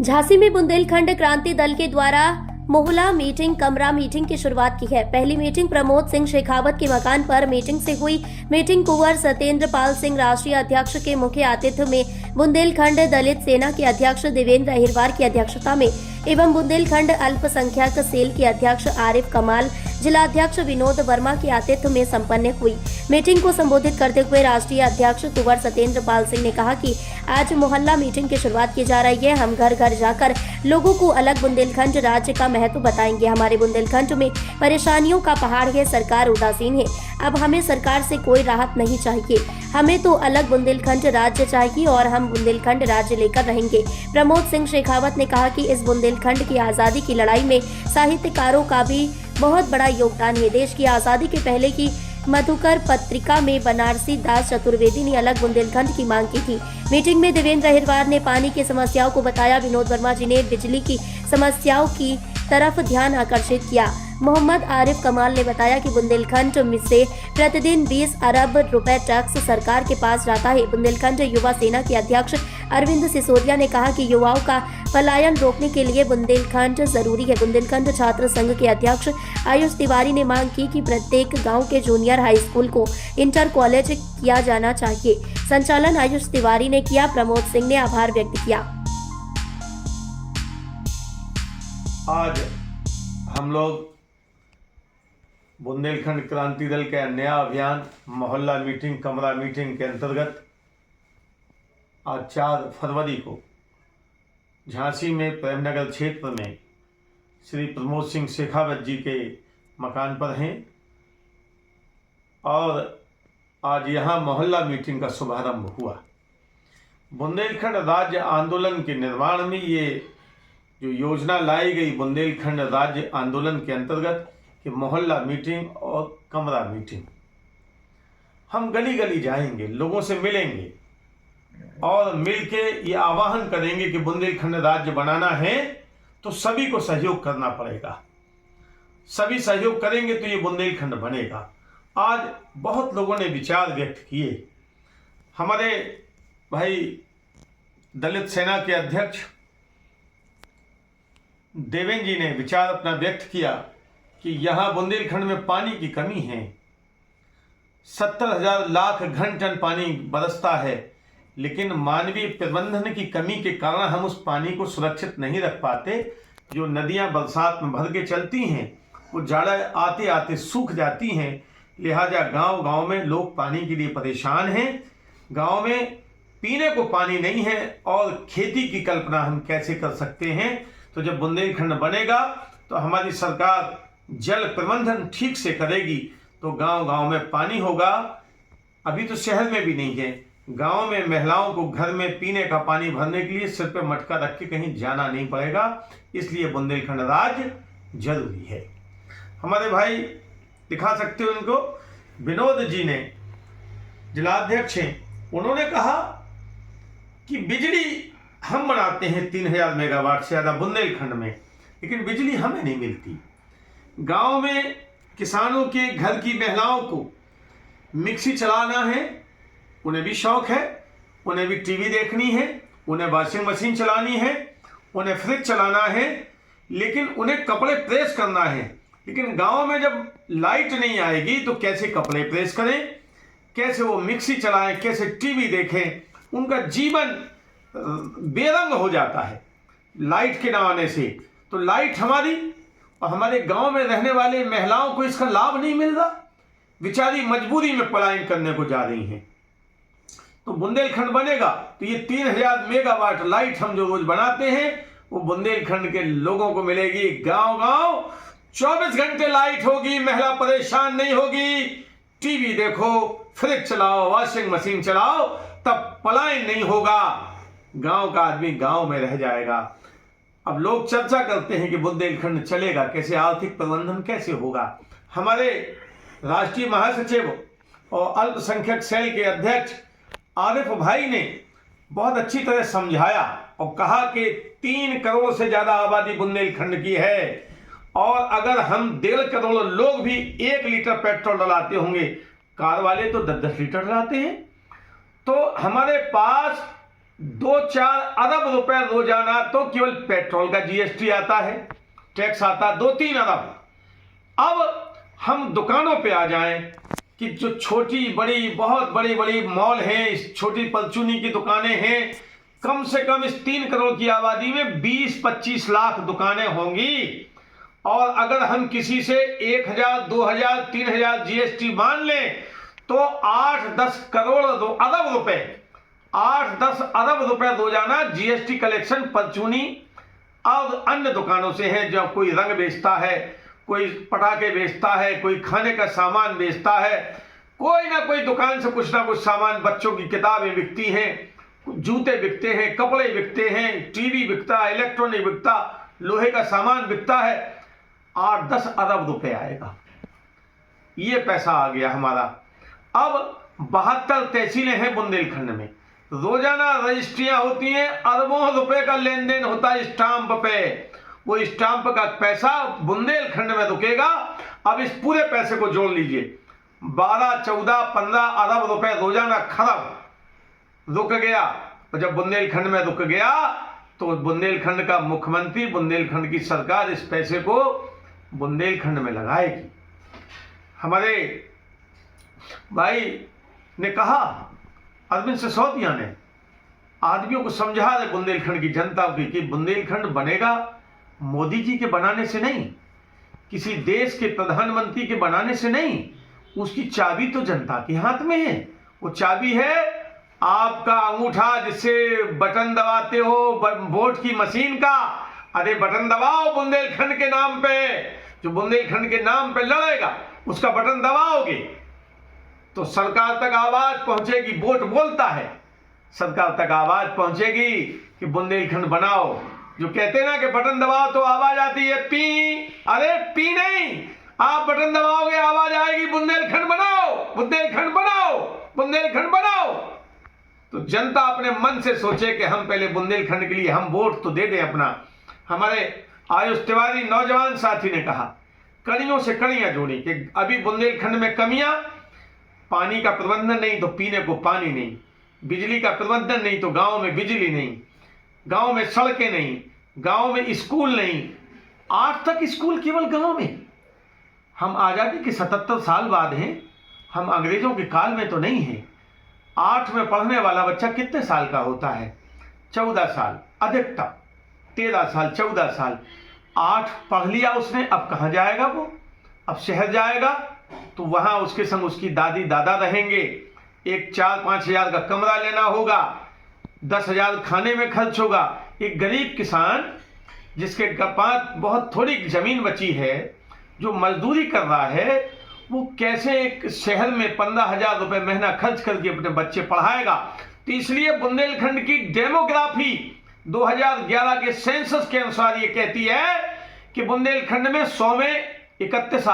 झांसी में बुंदेलखंड क्रांति दल के द्वारा मोहल्ला मीटिंग कमरा मीटिंग की शुरुआत की है। पहली मीटिंग प्रमोद सिंह शेखावत के मकान पर मीटिंग से हुई। मीटिंग कुंवर सत्येंद्र पाल सिंह राष्ट्रीय अध्यक्ष के मुख्य आतिथ्य में बुंदेलखंड दलित सेना के अध्यक्ष देवेंद्र अहिरवार की अध्यक्षता में एवं बुंदेलखंड अल्पसंख्यक सेल के अध्यक्ष आरिफ कमाल, जिला अध्यक्ष विनोद वर्मा के आतिथ्य में संपन्न हुई। मीटिंग को संबोधित करते हुए राष्ट्रीय अध्यक्ष कुंवर सत्येंद्र पाल सिंह ने कहा कि आज मोहल्ला मीटिंग की शुरुआत की जा रही है। हम घर घर जाकर लोगों को अलग बुंदेलखंड राज्य का महत्व बताएंगे। हमारे बुंदेलखंड में परेशानियों का पहाड़ है, सरकार उदासीन है। अब हमें सरकार से कोई राहत नहीं चाहिए, हमें तो अलग बुंदेलखंड राज्य चाहिए और हम बुंदेलखंड राज्य लेकर रहेंगे। प्रमोद सिंह शेखावत ने कहा कि इस बुंदेलखंड की आज़ादी की लड़ाई में साहित्यकारों का भी बहुत बड़ा योगदान है। देश की आज़ादी के पहले की मधुकर पत्रिका में बनारसी दास चतुर्वेदी ने अलग बुंदेलखंड की मांग की थी। मीटिंग में देवेंद्र अहिरवार ने पानी की समस्याओं को बताया। विनोद वर्मा जी ने बिजली की समस्याओं की तरफ ध्यान आकर्षित किया। मोहम्मद आरिफ कमाल ने बताया कि बुंदेलखंड में से प्रतिदिन 20 अरब रुपए टैक्स सरकार के पास जाता है। बुंदेलखंड युवा सेना के अध्यक्ष अरविंद सिसोदिया ने कहा कि युवाओं का पलायन रोकने के लिए बुंदेलखंड जरूरी है। बुंदेलखंड छात्र संघ के अध्यक्ष आयुष तिवारी ने मांग की कि प्रत्येक गांव के जूनियर हाई स्कूल को इंटर कॉलेज किया जाना चाहिए। संचालन आयुष तिवारी ने किया। प्रमोद सिंह ने आभार व्यक्त किया। आज हम लोग बुंदेलखंड क्रांति दल के नया अभियान मोहल्ला मीटिंग कमरा मीटिंग के अंतर्गत आज 4 फरवरी को झांसी में प्रेमनगर क्षेत्र में श्री प्रमोद सिंह शेखावत जी के मकान पर हैं और आज यहाँ मोहल्ला मीटिंग का शुभारंभ हुआ। बुंदेलखंड राज्य आंदोलन के निर्माण में ये जो योजना लाई गई बुंदेलखंड राज्य आंदोलन के अंतर्गत कि मोहल्ला मीटिंग और कमरा मीटिंग, हम गली गली जाएंगे, लोगों से मिलेंगे और मिलके ये आह्वान करेंगे कि बुंदेलखंड राज्य बनाना है तो सभी को सहयोग करना पड़ेगा। सभी सहयोग करेंगे तो ये बुंदेलखंड बनेगा। आज बहुत लोगों ने विचार व्यक्त किए। हमारे भाई दलित सेना के अध्यक्ष देवेंद्र जी ने विचार अपना व्यक्त किया कि यहाँ बुंदेलखंड में पानी की कमी है। 70,000 लाख घन टन पानी बरसता है, लेकिन मानवीय प्रबंधन की कमी के कारण हम उस पानी को सुरक्षित नहीं रख पाते। जो नदियाँ बरसात में भर के चलती हैं वो जाड़ा आते आते सूख जाती हैं। लिहाजा गांव गांव में लोग पानी के लिए परेशान हैं। गांव में पीने को पानी नहीं है और खेती की कल्पना हम कैसे कर सकते हैं। तो जब बुंदेलखंड बनेगा तो हमारी सरकार जल प्रबंधन ठीक से करेगी तो गांव गांव में पानी होगा। अभी तो शहर में भी नहीं है। गांव में महिलाओं को घर में पीने का पानी भरने के लिए सिर पे मटका रख के कहीं जाना नहीं पड़ेगा। इसलिए बुंदेलखंड राज्य जरूरी है। हमारे भाई दिखा सकते हो उनको, विनोद जी ने जिलाध्यक्ष हैं, उन्होंने कहा कि बिजली हम बनाते हैं 3000 मेगावाट से ज़्यादा बुंदेलखंड में, लेकिन बिजली हमें नहीं मिलती। गांव में किसानों के घर की महिलाओं को मिक्सी चलाना है, उन्हें भी शौक है, उन्हें भी टीवी देखनी है, उन्हें वॉशिंग मशीन चलानी है, उन्हें फ्रिज चलाना है, लेकिन उन्हें कपड़े प्रेस करना है। लेकिन गांव में जब लाइट नहीं आएगी तो कैसे कपड़े प्रेस करें, कैसे वो मिक्सी चलाएं, कैसे टीवी देखें। उनका जीवन बेरंग हो जाता है लाइट के न आने से। तो लाइट हमारी और हमारे गांव में रहने वाले महिलाओं को इसका लाभ नहीं मिल रहा, बेचारी मजबूरी में पलायन करने को जा रही हैं। तो बुंदेलखंड बनेगा तो ये 3000 मेगावाट लाइट हम जो रोज बनाते हैं वो बुंदेलखंड के लोगों को मिलेगी। गांव गांव 24 घंटे लाइट होगी, महिला परेशान नहीं होगी। टीवी देखो, फ्रिज चलाओ, वॉशिंग मशीन चलाओ, तब पलायन नहीं होगा। गांव का आदमी गांव में रह जाएगा। अब लोग चर्चा करते हैं कि बुंदेलखंड चलेगा कैसे, आर्थिक प्रबंधन कैसे होगा। हमारे राष्ट्रीय महासचिव और अल्पसंख्यक सेल के अध्यक्ष आरिफ भाई ने बहुत अच्छी तरह समझाया और कहा कि 3 करोड़ से ज्यादा आबादी बुंदेलखंड की है और अगर हम 1.5 करोड़ लोग भी 1 लीटर पेट्रोल डलाते होंगे, कार वाले तो 10-10 लीटर डलाते हैं, तो हमारे पास 2-4 अरब रुपए रोजाना तो केवल पेट्रोल का जीएसटी आता है, टैक्स आता 2-3 अरब। अब हम दुकानों पे आ जाएं कि जो छोटी बड़ी बहुत बड़ी बड़ी मॉल हैं, इस छोटी परचूनी की दुकानें हैं, कम से कम इस 3 करोड़ की आबादी में 20-25 लाख दुकानें होंगी। और अगर हम किसी से 1000, 2000, 3000 जीएसटी मान लें तो 8-10 करोड़ अरब रुपए 8-10 अरब रुपए रोजाना जीएसटी कलेक्शन परचूनी और अन्य दुकानों से है। जो कोई रंग बेचता है, कोई पटाखे बेचता है, कोई खाने का सामान बेचता है, कोई ना कोई दुकान से कुछ ना कुछ सामान, बच्चों की किताबें बिकती हैं, जूते बिकते हैं, कपड़े बिकते हैं, टीवी बिकता है, इलेक्ट्रॉनिक बिकता, लोहे का सामान बिकता है। 8-10 अरब रुपए आएगा, ये पैसा आ गया हमारा। अब 72 तहसीलें हैं बुंदेलखंड में, रोजाना रजिस्ट्रियां होती हैं, अरबों रुपए का लेन देन होता है स्टाम्प पे। वो स्टाम्प का पैसा बुंदेलखंड में रुकेगा। अब इस पूरे पैसे को जोड़ लीजिए, 12, 14, 15 अरब रुपए रोजाना खरब रुक गया। और जब बुंदेलखंड में रुक गया तो बुंदेलखंड का मुख्यमंत्री, बुंदेलखंड की सरकार इस पैसे को बुंदेलखंड में लगाएगी। हमारे भाई ने कहा, अरविंद सिसोदिया ने आदमियों को समझा रहे बुंदेलखंड की जनता को कि बुंदेलखंड बनेगा मोदी जी के बनाने से नहीं, किसी देश के प्रधानमंत्री के बनाने से नहीं, उसकी चाबी तो जनता के हाथ में है। वो चाबी है आपका अंगूठा, जिससे बटन दबाते हो वोट की मशीन का। अरे बटन दबाओ बुंदेलखंड के नाम पे, जो बुंदेलखंड के नाम पे लड़ेगा उसका बटन दबाओगे तो सरकार तक आवाज पहुंचेगी। वोट बोलता है, सरकार तक आवाज पहुंचेगी कि बुंदेलखंड बनाओ। जो कहते हैं ना कि बटन दबाओ तो आवाज आती है पी, अरे पी नहीं, आप बटन दबाओगे आवाज आएगी बुंदेलखंड बनाओ, बुंदेलखंड बनाओ, बुंदेलखंड बनाओ। तो जनता अपने मन से सोचे कि हम पहले बुंदेलखंड के लिए हम वोट तो दे दें अपना। हमारे आयुष तिवारी नौजवान साथी ने कहा, कड़ियों से कड़ियां जोड़ी कि अभी बुंदेलखंड में कमियां, पानी का प्रबंधन नहीं तो पीने को पानी नहीं, बिजली का प्रबंधन नहीं तो गांव में बिजली नहीं, गांव में सड़कें नहीं, गांव में स्कूल नहीं। आज तक स्कूल केवल गांव में। हम आजादी के 77 साल बाद हैं, हम अंग्रेजों के काल में तो नहीं हैं। 8 में पढ़ने वाला बच्चा कितने साल का होता है? 14 साल अधिकतम, 13 साल, 14 साल। 8 पढ़ लिया उसने, अब कहाँ जाएगा वो? अब शहर जाएगा तो वहां उसके संग उसकी दादी दादा रहेंगे। एक 4-5 हजार का कमरा लेना होगा, 10,000 खाने में खर्च होगा। एक गरीब किसान जिसके पास बहुत थोड़ी जमीन बची है, जो मजदूरी कर रहा है, वो कैसे एक शहर में 15,000 रुपए महीना खर्च करके अपने बच्चे पढ़ाएगा? तो इसलिए बुंदेलखंड की डेमोग्राफी 2011 के सेंसस के अनुसार ये कहती है कि बुंदेलखंड में 100 में 31